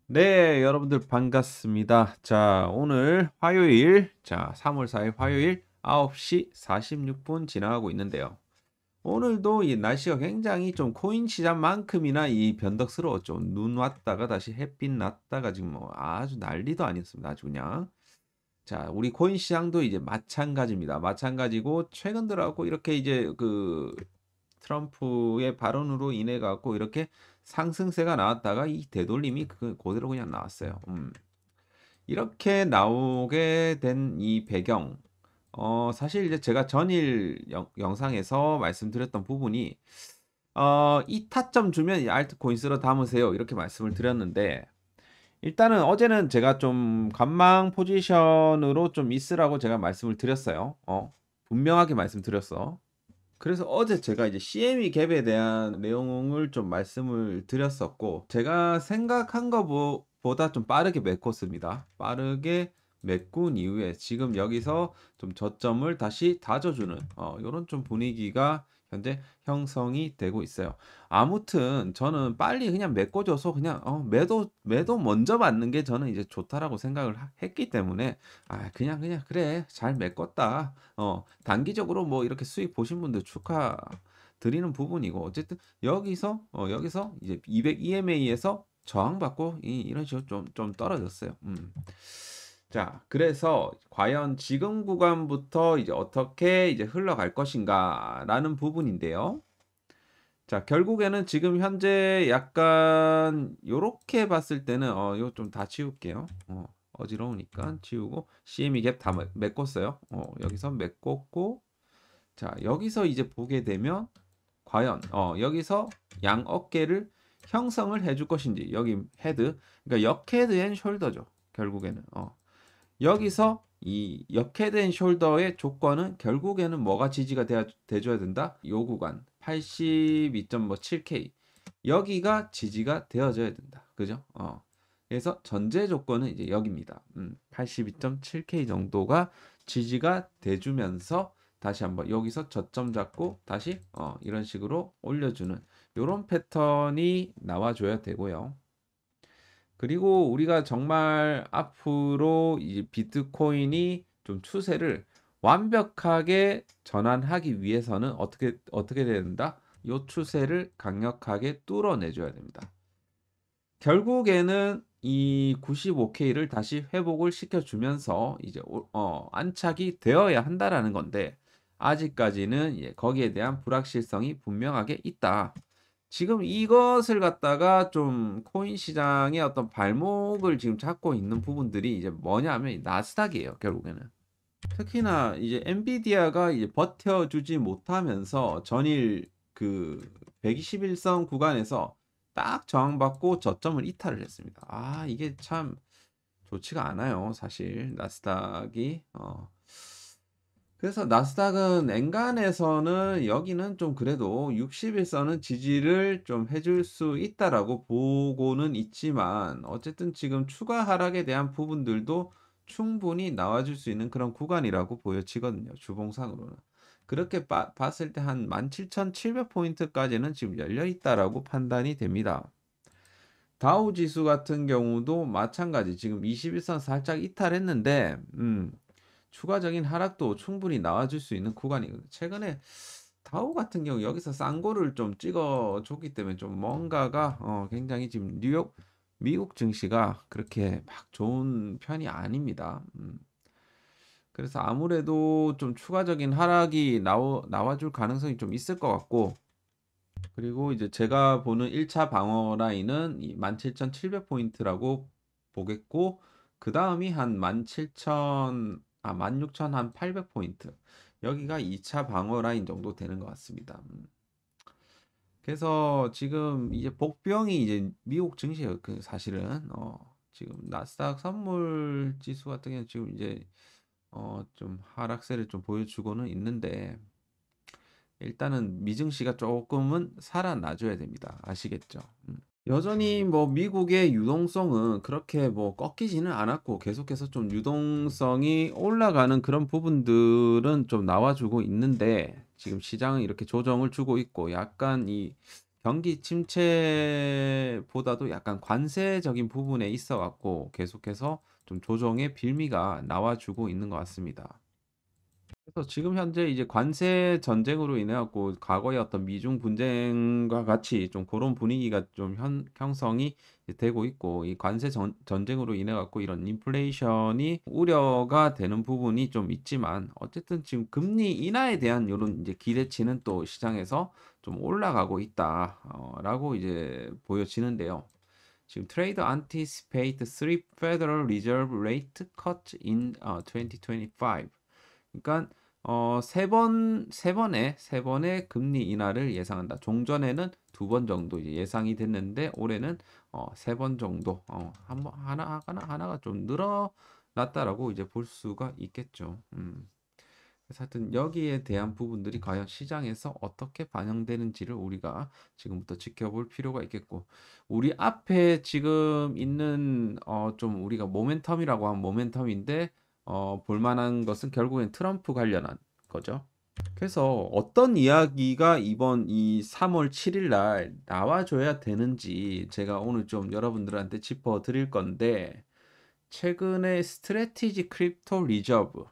네, 여러분들 반갑습니다. 자, 오늘 화요일, 자, 3월 4일 화요일 9시 46분 지나가고 있는데요. 오늘도 이 날씨가 굉장히 좀 코인 시장만큼이나 이 변덕스러웠죠. 눈 왔다가 다시 햇빛 났다가 지금 뭐 아주 난리도 아니었습니다. 아주 그냥. 자, 우리 코인 시장도 이제 마찬가지입니다. 마찬가지고 최근 들어갖고 이렇게 이제 그 트럼프의 발언으로 인해 갖고 이렇게 상승세가 나왔다가 이 되돌림이 그대로 그냥 나왔어요. 이렇게 나오게 된 이 배경, 사실 이제 제가 전일 영상에서 말씀드렸던 부분이, 이 타점 주면 이 알트코인 쓸어 담으세요. 이렇게 말씀을 드렸는데, 일단은 어제는 제가 좀 관망 포지션으로 좀 있으라고 제가 말씀을 드렸어요. 분명하게 말씀드렸어. 그래서 어제 제가 이제 CME 갭에 대한 내용을 좀 말씀을 드렸었고, 제가 생각한 것보다 좀 빠르게 메꿨습니다. 빠르게 메꾼 이후에 지금 여기서 좀 저점을 다시 다져주는 이런 좀 분위기가 현재 형성이 되고 있어요. 아무튼 저는 빨리 그냥 메꿔줘서 그냥 매도 먼저 맞는 게 저는 이제 좋다라고 생각을 했기 때문에 그냥 그래 잘 메꿨다. 단기적으로 뭐 이렇게 수익 보신 분들 축하드리는 부분이고, 어쨌든 여기서 이제 200 EMA에서 저항받고 이런 식으로 좀 떨어졌어요. 자, 그래서 과연 지금 구간부터 이제 어떻게 이제 흘러갈 것인가라는 부분인데요. 자, 결국에는 지금 현재 약간 요렇게 봤을 때는 이거 좀 다 지울게요. 어지러우니까 지우고 CME 갭 다 메꿨어요. 여기서 메꿨고, 자, 여기서 이제 보게 되면 과연 여기서 양 어깨를 형성을 해줄 것인지, 여기 헤드, 그러니까 역헤드 앤 숄더죠. 결국에는 여기서 이 역헤드 앤 숄더의 조건은 결국에는 뭐가 지지가 돼줘야 된다? 요 구간 82.7K 여기가 지지가 되어져야 된다. 그죠? 그래서 전제 조건은 이제 여기입니다. 82.7K 정도가 지지가 돼주면서 다시 한번 여기서 저점 잡고 다시 이런 식으로 올려주는 이런 패턴이 나와줘야 되고요. 그리고 우리가 정말 앞으로 이 비트코인이 좀 추세를 완벽하게 전환하기 위해서는 어떻게 돼야 된다? 이 추세를 강력하게 뚫어내줘야 됩니다. 결국에는 이 95K를 다시 회복을 시켜주면서 이제 안착이 되어야 한다라는 건데, 아직까지는 거기에 대한 불확실성이 분명하게 있다. 지금 이것을 갖다가 좀 코인 시장의 어떤 발목을 지금 잡고 있는 부분들이 이제 뭐냐면 나스닥이에요, 결국에는. 특히나 이제 엔비디아가 이제 버텨주지 못하면서 전일 그 121선 구간에서 딱 저항받고 저점을 이탈을 했습니다. 이게 참 좋지가 않아요, 사실 나스닥이. 그래서 나스닥은 엔간에서는 여기는 좀 그래도 60일선은 지지를 좀 해줄 수 있다라고 보고는 있지만, 어쨌든 지금 추가 하락에 대한 부분들도 충분히 나와줄 수 있는 그런 구간이라고 보여지거든요, 주봉상으로는. 그렇게 봤을 때 한 17,700포인트까지는 지금 열려 있다라고 판단이 됩니다. 다우 지수 같은 경우도 마찬가지 지금 21선 살짝 이탈했는데 추가적인 하락도 충분히 나와줄 수 있는 구간이거든요. 최근에 다우 같은 경우 여기서 싼거를 좀 찍어줬기 때문에 좀 뭔가가 굉장히 지금 뉴욕 미국 증시가 그렇게 막 좋은 편이 아닙니다. 그래서 아무래도 좀 추가적인 하락이 나와줄 가능성이 좀 있을 것 같고, 그리고 이제 제가 보는 1차 방어 라인은 17,700포인트라고 보겠고, 그 다음이 한 16,800포인트. 여기가 2차 방어 라인 정도 되는 것 같습니다. 그래서 지금 이제 복병이 이제 미국 증시예요. 그 사실은 지금 나스닥 선물 지수 같은 경우는 지금 이제 좀 하락세를 좀 보여주고는 있는데, 일단은 미증시가 조금은 살아나줘야 됩니다. 아시겠죠? 여전히 뭐 미국의 유동성은 그렇게 뭐 꺾이지는 않았고, 계속해서 좀 유동성이 올라가는 그런 부분들은 좀 나와주고 있는데, 지금 시장은 이렇게 조정을 주고 있고 약간 이 경기 침체보다도 약간 관세적인 부분에 있어 갖고 계속해서 좀 조정의 빌미가 나와주고 있는 것 같습니다. 그래서 지금 현재 이제 관세 전쟁으로 인해 갖고 과거의 어떤 미중 분쟁과 같이 좀 그런 분위기가 좀 형성이 되고 있고 이 관세 전쟁으로 인해 갖고 이런 인플레이션이 우려가 되는 부분이 좀 있지만 어쨌든 지금 금리 인하에 대한 이런 이제 기대치는 또 시장에서 좀 올라가고 있다라고 이제 보여지는데요. 지금 트레이드 anticipate three Federal Reserve rate cut in 2025. 그러니까 세 번의 금리 인하를 예상한다. 종전에는 두 번 정도 이제 예상이 됐는데 올해는 세 번 정도 한 번 하나가 좀 늘어났다라고 이제 볼 수가 있겠죠. 그래서 하여튼 여기에 대한 부분들이 과연 시장에서 어떻게 반영되는지를 우리가 지금부터 지켜볼 필요가 있겠고 우리 앞에 지금 있는 좀 우리가 모멘텀이라고 한 모멘텀인데 볼만한 것은 결국엔 트럼프 관련한 거죠. 그래서 어떤 이야기가 이번 이 3월 7일 날 나와줘야 되는지 제가 오늘 좀 여러분들한테 짚어 드릴 건데 최근에 스트래티지 크립토 리저브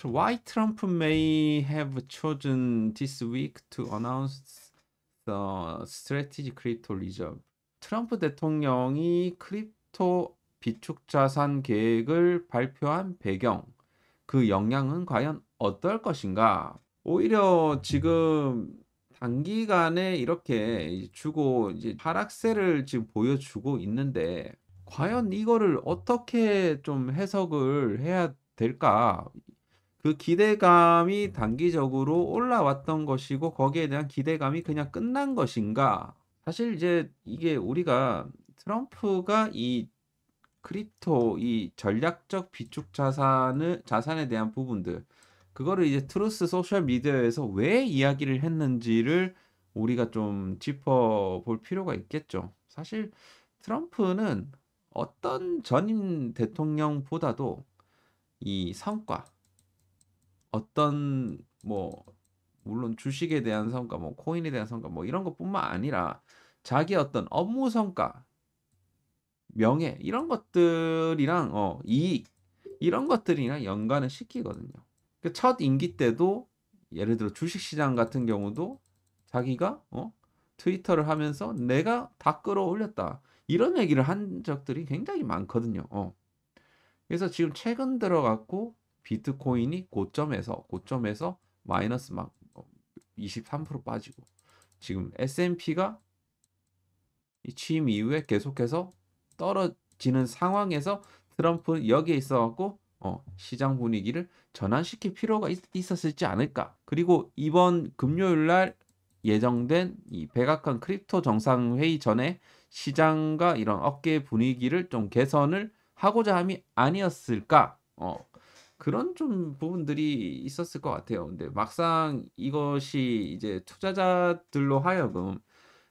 Why Trump may have chosen this week to announce the strategic crypto reserve. 트럼프 대통령이 크립토 비축 자산 계획을 발표한 배경, 그 영향은 과연 어떨 것인가? 오히려 지금 단기간에 이렇게 주고 이제 하락세를 지금 보여주고 있는데 과연 이거를 어떻게 좀 해석을 해야 될까? 그 기대감이 단기적으로 올라왔던 것이고 거기에 대한 기대감이 그냥 끝난 것인가? 사실 이제 이게 우리가 트럼프가 이 크립토 이 전략적 비축 자산에 대한 부분들 그거를 이제 트루스 소셜 미디어에서 왜 이야기를 했는지를 우리가 좀 짚어 볼 필요가 있겠죠. 사실 트럼프는 어떤 전임 대통령보다도 이 성과 어떤 뭐 물론 주식에 대한 성과, 뭐 코인에 대한 성과, 뭐 이런 것뿐만 아니라 자기 어떤 업무 성과, 명예 이런 것들이랑 이익 이런 것들이랑 연관을 시키거든요. 첫 임기 때도 예를 들어 주식시장 같은 경우도 자기가 트위터를 하면서 내가 다 끌어올렸다 이런 얘기를 한 적들이 굉장히 많거든요. 그래서 지금 최근 들어갖고 비트코인이 고점에서 마이너스 막 23% 빠지고 지금 S&P가 이 취임 이후에 계속해서 떨어지는 상황에서 트럼프는 여기에 있어갖고 시장 분위기를 전환시킬 필요가 있었을지 않을까. 그리고 이번 금요일 날 예정된 이 백악관 크립토 정상회의 전에 시장과 이런 업계 분위기를 좀 개선을 하고자 함이 아니었을까? 그런 좀 부분들이 있었을 것 같아요. 근데 막상 이것이 이제 투자자들로 하여금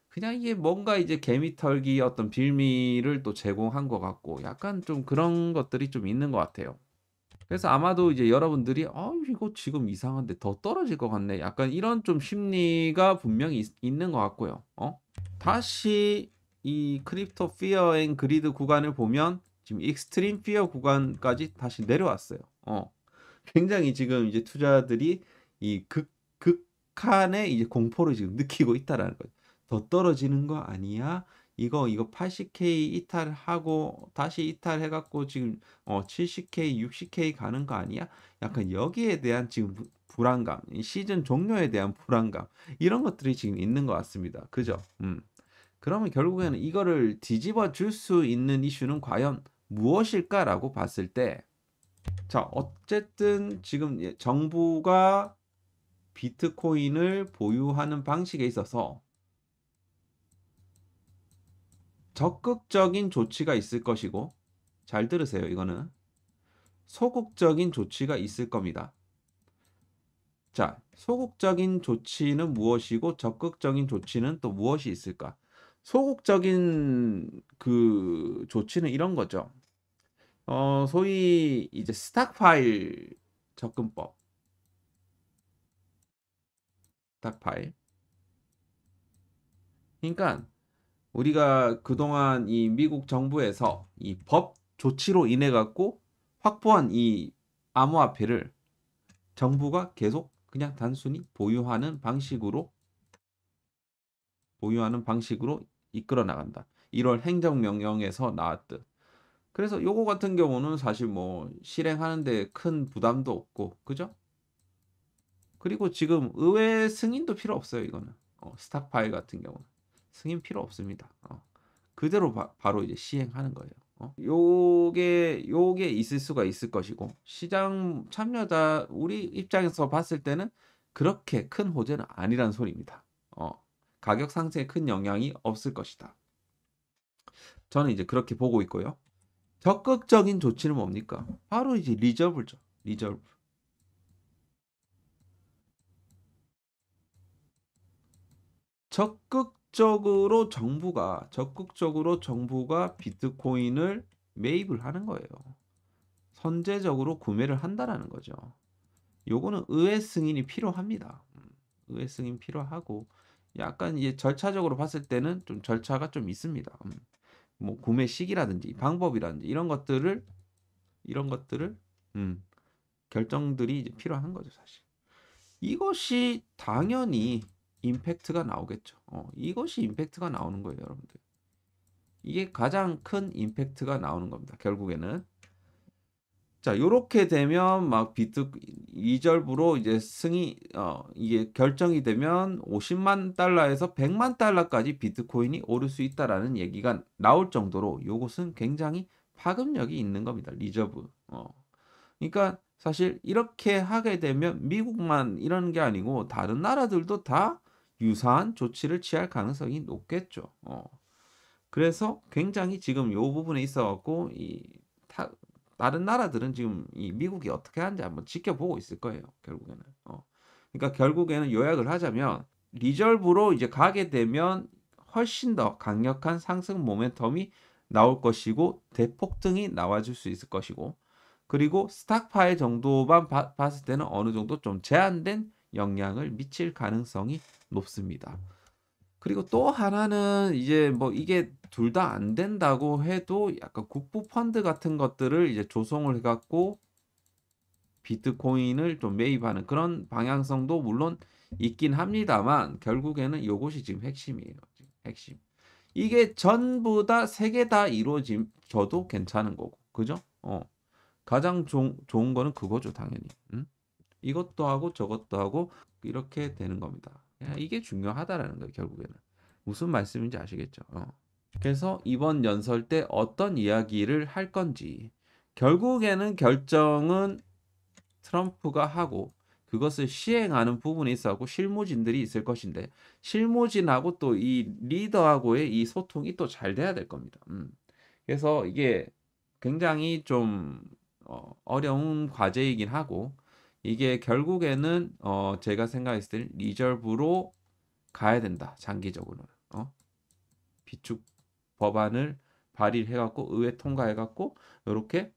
그냥 이게 뭔가 이제 개미털기 어떤 빌미를 또 제공한 것 같고 약간 좀 그런 것들이 좀 있는 것 같아요. 그래서 아마도 이제 여러분들이 이거 지금 이상한데 더 떨어질 것 같네. 약간 이런 좀 심리가 분명히 있는 것 같고요. 다시 이 크립토 피어 앤 그리드 구간을 보면 지금 익스트림 피어 구간까지 다시 내려왔어요. 굉장히 지금 이제 투자들이 이 극한의 이제 공포를 지금 느끼고 있다라는 거죠. 더 떨어지는 거 아니야? 이거 80K 이탈하고 다시 이탈해갖고 지금 70K, 60K 가는 거 아니야? 약간 여기에 대한 지금 불안감, 이 시즌 종료에 대한 불안감 이런 것들이 지금 있는 것 같습니다. 그죠? 그러면 결국에는 이거를 뒤집어 줄 수 있는 이슈는 과연 무엇일까라고 봤을 때 자, 어쨌든 지금 정부가 비트코인을 보유하는 방식에 있어서 적극적인 조치가 있을 것이고, 잘 들으세요, 이거는. 소극적인 조치가 있을 겁니다. 자, 소극적인 조치는 무엇이고, 적극적인 조치는 또 무엇이 있을까? 소극적인 그 조치는 이런 거죠. 소위 이제 스탁파일 접근법. 스탁 파일. 그러니까 우리가 그동안 이 미국 정부에서 이 법 조치로 인해 갖고 확보한 이 암호화폐를 정부가 계속 그냥 단순히 보유하는 방식으로 이끌어 나간다. 1월 행정명령에서 나왔듯. 그래서 요거 같은 경우는 사실 뭐 실행하는데 큰 부담도 없고, 그죠? 그리고 지금 의회 승인도 필요 없어요, 이거는. 스탁 파일 같은 경우는 승인 필요 없습니다. 그대로 바로 이제 시행하는 거예요. 요게 있을 수가 있을 것이고, 시장 참여자 우리 입장에서 봤을 때는 그렇게 큰 호재는 아니란 소리입니다. 가격 상승에 큰 영향이 없을 것이다. 저는 이제 그렇게 보고 있고요. 적극적인 조치는 뭡니까? 바로 이제 리저브죠. 리저브. 적극적으로 정부가 비트코인을 매입을 하는 거예요. 선제적으로 구매를 한다라는 거죠. 요거는 의회 승인이 필요합니다. 의회 승인 필요하고, 약간 이제 절차적으로 봤을 때는 좀 절차가 좀 있습니다. 뭐 구매 시기라든지 방법이라든지 이런 것들을 결정들이 이제 필요한 거죠, 사실. 이것이 당연히 임팩트가 나오겠죠. 이것이 임팩트가 나오는 거예요, 여러분들. 이게 가장 큰 임팩트가 나오는 겁니다, 결국에는. 자, 요렇게 되면 막 리저브로 이제 이게 결정이 되면 50만 달러에서 100만 달러까지 비트코인이 오를 수 있다라는 얘기가 나올 정도로 요것은 굉장히 파급력이 있는 겁니다, 리저브. 그러니까 사실 이렇게 하게 되면 미국만 이런 게 아니고 다른 나라들도 다 유사한 조치를 취할 가능성이 높겠죠. 그래서 굉장히 지금 요 부분에 있어 갖고 다른 나라들은 지금 이 미국이 어떻게 하는지 한번 지켜보고 있을 거예요, 결국에는. 그러니까 결국에는 요약을 하자면 리저브로 이제 가게 되면 훨씬 더 강력한 상승 모멘텀이 나올 것이고 대폭등이 나와줄 수 있을 것이고, 그리고 스탁파일 정도만 봤을 때는 어느 정도 좀 제한된 영향을 미칠 가능성이 높습니다. 그리고 또 하나는 이제 뭐 이게 둘 다 안 된다고 해도 약간 국부 펀드 같은 것들을 이제 조성을 해갖고 비트코인을 좀 매입하는 그런 방향성도 물론 있긴 합니다만, 결국에는 이것이 지금 핵심이에요. 지금 핵심. 이게 전부 다 세 개 다 이루어져도 괜찮은 거고, 그죠? 가장 좋은 거는 그거죠, 당연히. 이것도 하고 저것도 하고 이렇게 되는 겁니다. 이게 중요하다라는 거예요, 결국에는. 무슨 말씀인지 아시겠죠? 그래서 이번 연설 때 어떤 이야기를 할 건지, 결국에는 결정은 트럼프가 하고 그것을 시행하는 부분이 있어고 실무진들이 있을 것인데, 실무진하고 또 이 리더하고의 이 소통이 또 잘 돼야 될 겁니다. 그래서 이게 굉장히 좀 어려운 과제이긴 하고, 이게 결국에는 제가 생각했을 때 리저브로 가야 된다, 장기적으로는. 비축 법안을 발의해갖고 의회 통과해갖고 이렇게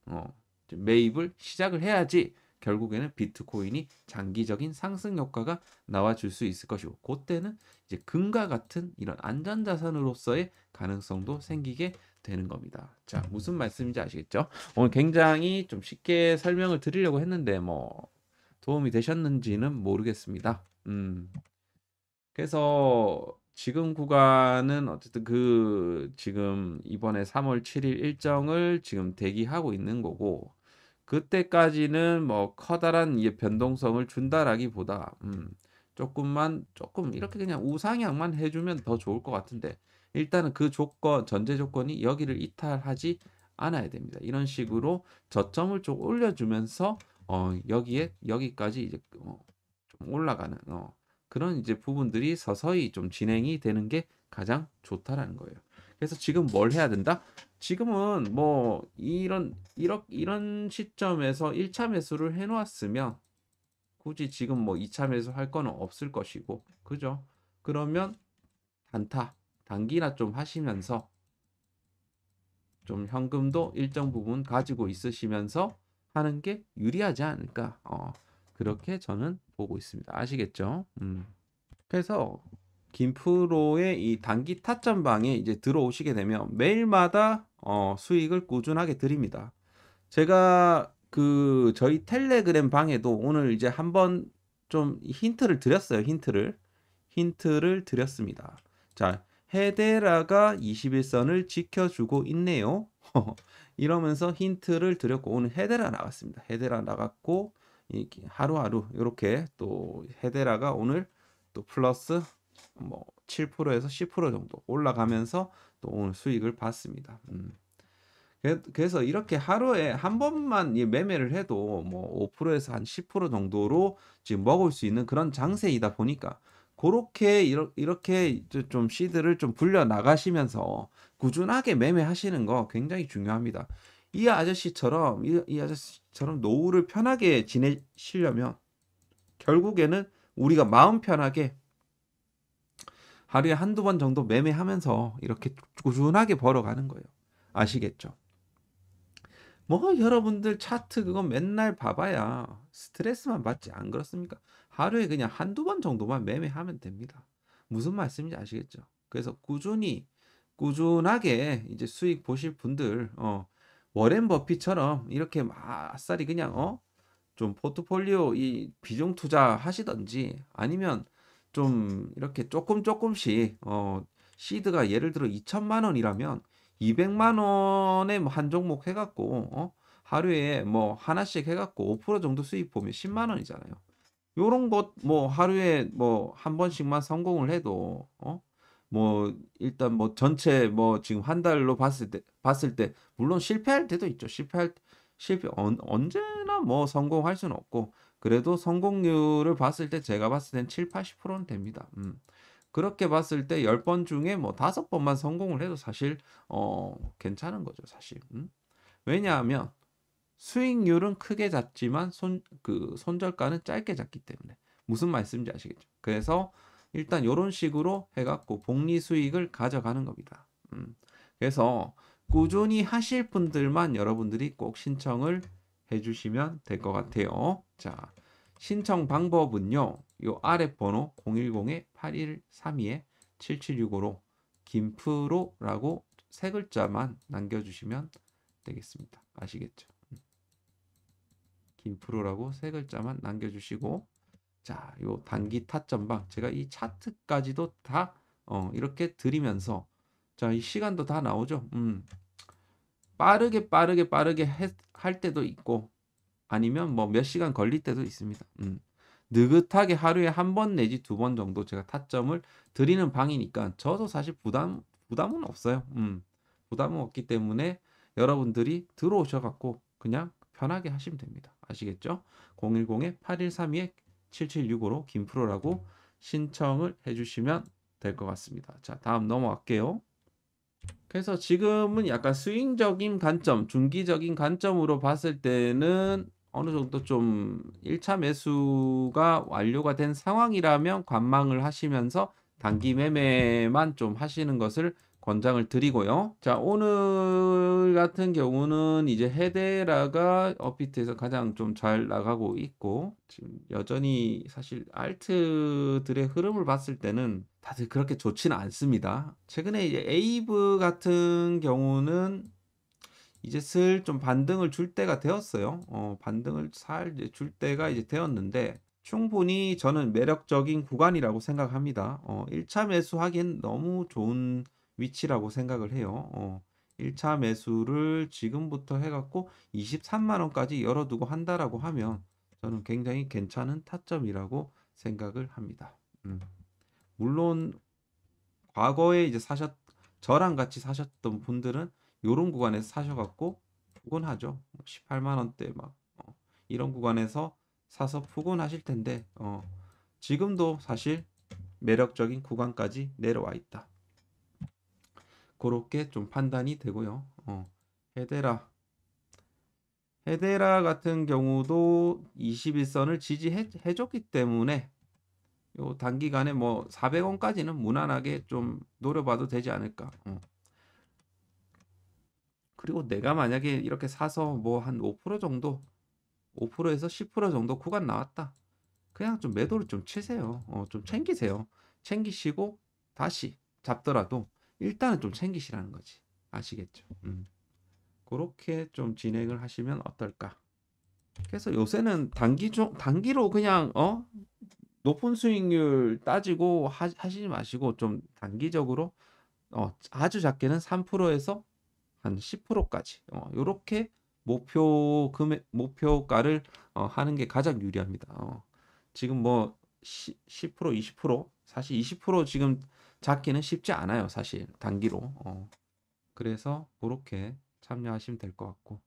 매입을 시작을 해야지 결국에는 비트코인이 장기적인 상승 효과가 나와줄 수 있을 것이고, 그때는 이제 금과 같은 이런 안전자산으로서의 가능성도 생기게 되는 겁니다. 자, 무슨 말씀인지 아시겠죠? 오늘 굉장히 좀 쉽게 설명을 드리려고 했는데 뭐 도움이 되셨는지는 모르겠습니다. 그래서 지금 구간은 어쨌든 지금 이번에 3월 7일 일정을 지금 대기하고 있는 거고, 그때까지는 뭐 커다란 변동성을 준다라기보다 조금 이렇게 그냥 우상향만 해주면 더 좋을 것 같은데, 일단은 그 전제 조건이 여기를 이탈하지 않아야 됩니다. 이런 식으로 저점을 좀 올려주면서 여기까지 이제 좀 올라가는 그런 이제 부분들이 서서히 좀 진행이 되는 게 가장 좋다라는 거예요. 그래서 지금 뭘 해야 된다? 지금은 뭐 이런 시점에서 1차 매수를 해놓았으면 굳이 지금 뭐 2차 매수 할 거는 없을 것이고, 그죠? 그러면 단기나 좀 하시면서 좀 현금도 일정 부분 가지고 있으시면서 하는 게 유리하지 않을까? 그렇게 저는 보고 있습니다. 아시겠죠? 그래서 김프로의 이 단기 타점방에 이제 들어오시게 되면 매일마다 수익을 꾸준하게 드립니다. 제가 그 저희 텔레그램 방에도 오늘 이제 한번 좀 힌트를 드렸어요. 힌트를 드렸습니다. 자, 헤데라가 21선을 지켜주고 있네요. 이러면서 힌트를 드렸고 오늘 헤데라 나갔습니다. 헤데라 나갔고 하루하루 이렇게 또 헤데라가 오늘 또 플러스 뭐 7%에서 10% 정도 올라가면서 또 오늘 수익을 봤습니다. 그래서 이렇게 하루에 한 번만 매매를 해도 뭐 5%에서 한 10% 정도로 지금 먹을 수 있는 그런 장세이다 보니까 그렇게 이렇게 좀 시드를 좀 불려 나가시면서 꾸준하게 매매하시는 거 굉장히 중요합니다. 이 아저씨처럼 노후를 편하게 지내시려면 결국에는 우리가 마음 편하게 하루에 한두 번 정도 매매하면서 이렇게 꾸준하게 벌어가는 거예요. 아시겠죠? 뭐 여러분들 차트 그거 맨날 봐봐야 스트레스만 받지 안 그렇습니까? 하루에 그냥 한두 번 정도만 매매하면 됩니다. 무슨 말씀인지 아시겠죠? 그래서 꾸준하게 이제 수익 보실 분들 워렌 버핏처럼 이렇게 아싸리 그냥 좀 포트폴리오 이 비중 투자 하시던지 아니면 좀 이렇게 조금씩 시드가 예를 들어 2천만 원이라면 200만 원에 뭐 한 종목 해갖고 하루에 뭐 하나씩 해갖고 5% 정도 수익 보면 10만 원이잖아요. 요런 것 뭐 하루에 뭐 한 번씩만 성공을 해도 뭐 일단 뭐 전체 뭐 지금 한 달로 봤을 때 물론 실패할 때도 있죠. 실패 언제나 뭐 성공할 수는 없고 그래도 성공률을 봤을 때 제가 봤을 땐 7, 80%는 됩니다. 그렇게 봤을 때 10번 중에 뭐 5번만 성공을 해도 사실 괜찮은 거죠, 사실. 왜냐하면 수익률은 크게 잡지만 손절가는 짧게 잡기 때문에 무슨 말씀인지 아시겠죠? 그래서 일단 이런 식으로 해갖고 복리 수익을 가져가는 겁니다. 그래서 꾸준히 하실 분들만 여러분들이 꼭 신청을 해주시면 될 것 같아요. 자, 신청 방법은요. 요 아래 번호 010-8132-7765로 김프로라고 세 글자만 남겨주시면 되겠습니다. 아시겠죠? 김프로라고 세 글자만 남겨주시고 자, 요 단기 타점방 제가 이 차트까지도 다 이렇게 드리면서 자, 이 시간도 다 나오죠. 빠르게 할 때도 있고 아니면 뭐 몇 시간 걸릴 때도 있습니다. 느긋하게 하루에 한 번 내지 두 번 정도 제가 타점을 드리는 방이니까 저도 사실 부담은 없어요. 부담은 없기 때문에 여러분들이 들어오셔갖고 그냥 편하게 하시면 됩니다. 아시겠죠? 010-8132-7765로 김프로라고 신청을 해주시면 될 것 같습니다. 자, 다음 넘어갈게요. 그래서 지금은 약간 스윙적인 관점, 중기적인 관점으로 봤을 때는 어느 정도 좀 1차 매수가 완료가 된 상황이라면 관망을 하시면서 단기 매매만 좀 하시는 것을 권장을 드리고요. 자, 오늘 같은 경우는 이제 헤데라가 업비트에서 가장 좀 잘 나가고 있고 지금 여전히 사실 알트들의 흐름을 봤을 때는 다들 그렇게 좋지는 않습니다. 최근에 이제 에이브 같은 경우는 이제 슬 좀 반등을 줄 때가 되었어요. 반등을 살 줄 때가 이제 되었는데 충분히 저는 매력적인 구간이라고 생각합니다. 1차 매수하기엔 너무 좋은 위치라고 생각을 해요. 1차 매수를 지금부터 해갖고 23만 원까지 열어두고 한다라고 하면 저는 굉장히 괜찮은 타점이라고 생각을 합니다. 물론 과거에 이제 저랑 같이 사셨던 분들은 요런 구간에서 사셔갖고 푸근하죠. 18만 원대 막 이런 구간에서 사서 푸근하실 텐데 지금도 사실 매력적인 구간까지 내려와 있다. 그렇게 좀 판단이 되고요. 헤데라 같은 경우도 21선을 지지해줬기 때문에 요 단기간에 뭐 400원까지는 무난하게 좀 노려봐도 되지 않을까. 그리고 내가 만약에 이렇게 사서 뭐 한 5% 정도, 5%에서 10% 정도 구간 나왔다. 그냥 좀 매도를 좀 치세요. 좀 챙기세요. 챙기시고 다시 잡더라도 일단은 좀 챙기시라는 거지. 아시겠죠? 그렇게 좀 진행을 하시면 어떨까? 그래서 요새는 단기로 그냥 높은 수익률 따지고 하시지 마시고 좀 단기적으로 아주 작게는 3%에서 한 10%까지 요렇게 목표가를 하는 게 가장 유리합니다. 지금 뭐 10%, 20% 사실 20% 지금 잡기는 쉽지 않아요. 사실 단기로. 그래서 그렇게 참여하시면 될 것 같고.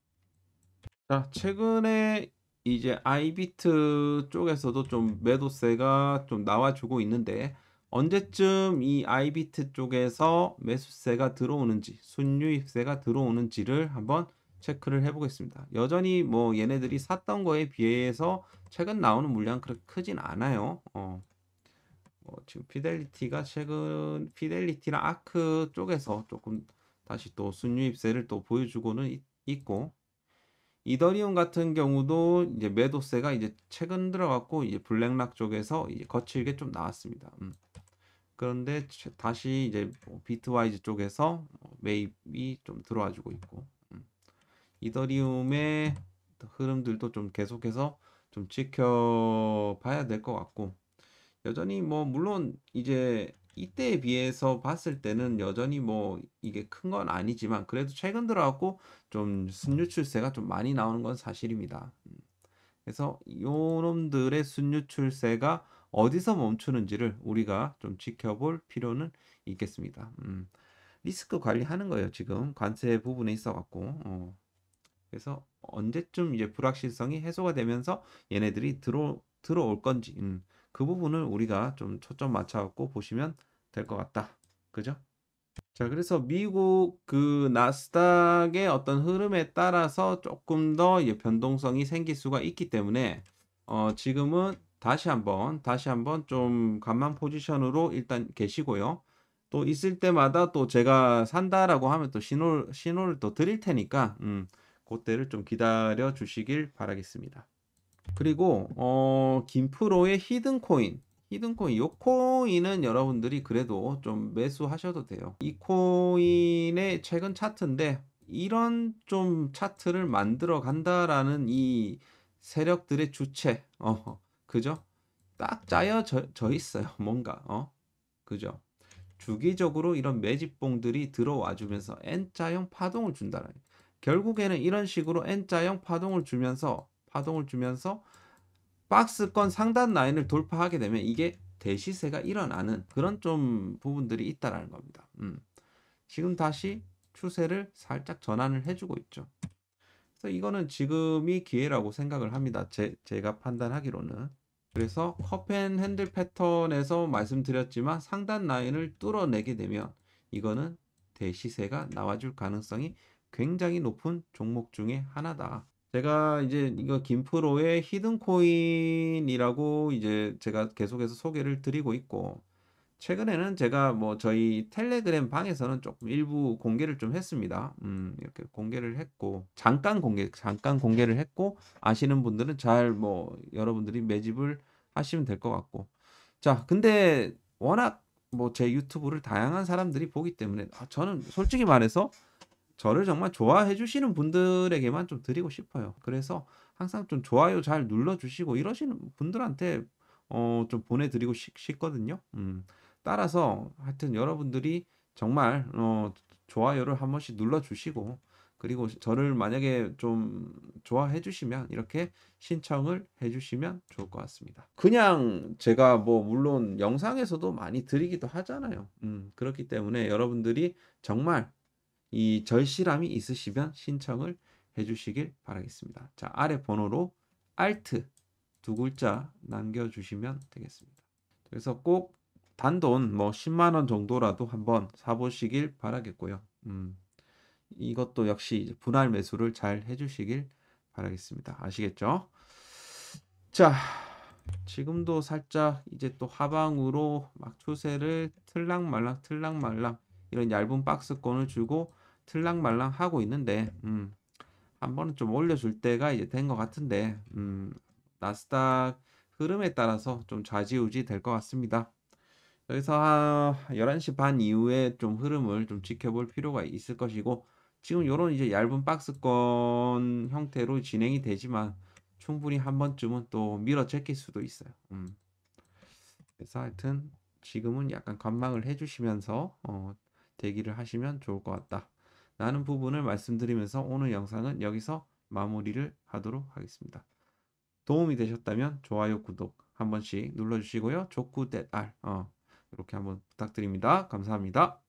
자, 최근에 이제 아이비트 쪽에서도 좀 매도세가 좀 나와주고 있는데 언제쯤 이 아이비트 쪽에서 매수세가 들어오는지 순유입세가 들어오는지를 한번 체크를 해보겠습니다. 여전히 뭐 얘네들이 샀던 거에 비해서 최근 나오는 물량 그렇게 크진 않아요. 지금 피델리티랑 아크 쪽에서 조금 다시 또 순유입세를 또 보여주고는 있고 이더리움 같은 경우도 이제 매도세가 이제 최근 들어갔고 이제 블랙락 쪽에서 이제 거칠게 좀 나왔습니다. 그런데 다시 이제 비트와이즈 쪽에서 매입이 좀 들어와주고 있고 이더리움의 흐름들도 좀 계속해서 좀 지켜봐야 될 것 같고 여전히 뭐 물론 이제 이때에 비해서 봤을 때는 여전히 뭐 이게 큰 건 아니지만 그래도 최근 들어갖고 좀 순유출세가 좀 많이 나오는 건 사실입니다. 그래서 요놈들의 순유출세가 어디서 멈추는지를 우리가 좀 지켜볼 필요는 있겠습니다. 리스크 관리하는 거예요. 지금 관세 부분에 있어갖고 그래서 언제쯤 이제 불확실성이 해소가 되면서 얘네들이 들어올 건지 그 부분을 우리가 좀 초점 맞춰갖고 보시면 될 것 같다. 그죠? 자, 그래서 미국 그 나스닥의 어떤 흐름에 따라서 조금 더 이제 변동성이 생길 수가 있기 때문에 지금은 다시 한번 좀 감만 포지션으로 일단 계시고요. 또 있을 때마다 또 제가 산다라고 하면 또 신호를 또 드릴 테니까 그때를 좀 기다려 주시길 바라겠습니다. 그리고 김프로의 히든코인 요 코인은 여러분들이 그래도 좀 매수하셔도 돼요. 이 코인의 최근 차트인데 이런 좀 차트를 만들어 간다라는 이 세력들의 주체 그죠? 딱 짜여져 있어요. 뭔가 그죠? 주기적으로 이런 매집봉들이 들어와 주면서 N자형 파동을 준다는 결국에는 이런 식으로 N자형 파동을 주면서 박스권 상단 라인을 돌파하게 되면 이게 대시세가 일어나는 그런 좀 부분들이 있다라는 겁니다. 지금 다시 추세를 살짝 전환을 해주고 있죠. 그래서 이거는 지금이 기회라고 생각을 합니다. 제가 판단하기로는. 그래서 컵앤핸들 패턴에서 말씀드렸지만 상단 라인을 뚫어내게 되면 이거는 대시세가 나와줄 가능성이 굉장히 높은 종목 중에 하나다. 제가 이제 이거 김프로의 히든코인이라고 이제 제가 계속해서 소개를 드리고 있고 최근에는 제가 뭐 저희 텔레그램 방에서는 조금 일부 공개를 좀 했습니다. 이렇게 공개를 했고 잠깐 공개를 했고 아시는 분들은 잘 뭐 여러분들이 매집을 하시면 될 것 같고. 자, 근데 워낙 뭐 제 유튜브를 다양한 사람들이 보기 때문에 저는 솔직히 말해서 저를 정말 좋아해 주시는 분들에게만 좀 드리고 싶어요. 그래서 항상 좀 좋아요 잘 눌러 주시고 이러시는 분들한테 좀 보내 드리고 싶거든요. 따라서 하여튼 여러분들이 정말 좋아요를 한 번씩 눌러 주시고 그리고 저를 만약에 좀 좋아해 주시면 이렇게 신청을 해 주시면 좋을 것 같습니다. 그냥 제가 뭐 물론 영상에서도 많이 드리기도 하잖아요. 그렇기 때문에 여러분들이 정말 이 절실함이 있으시면 신청을 해 주시길 바라겠습니다. 자, 아래 번호로 Alt 두 글자 남겨주시면 되겠습니다. 그래서 꼭 단돈 뭐 10만 원 정도라도 한번 사보시길 바라겠고요. 이것도 역시 분할 매수를 잘 해주시길 바라겠습니다. 아시겠죠? 자, 지금도 살짝 이제 또 하방으로 막 추세를 틀랑말랑 이런 얇은 박스권을 주고 틀랑말랑 하고 있는데 한 번은 좀 올려줄 때가 이제 된 것 같은데 나스닥 흐름에 따라서 좀 좌지우지 될 것 같습니다. 그래서 한 11시 반 이후에 좀 흐름을 좀 지켜볼 필요가 있을 것이고 지금 요런 이제 얇은 박스권 형태로 진행이 되지만 충분히 한 번쯤은 또 밀어 제낄 수도 있어요. 그래서 하여튼 지금은 약간 관망을 해주시면서 대기를 하시면 좋을 것 같다. 라는 부분을 말씀드리면서 오늘 영상은 여기서 마무리를 하도록 하겠습니다. 도움이 되셨다면 좋아요, 구독 한 번씩 눌러주시고요. 족구 댓알 이렇게 한번 부탁드립니다. 감사합니다.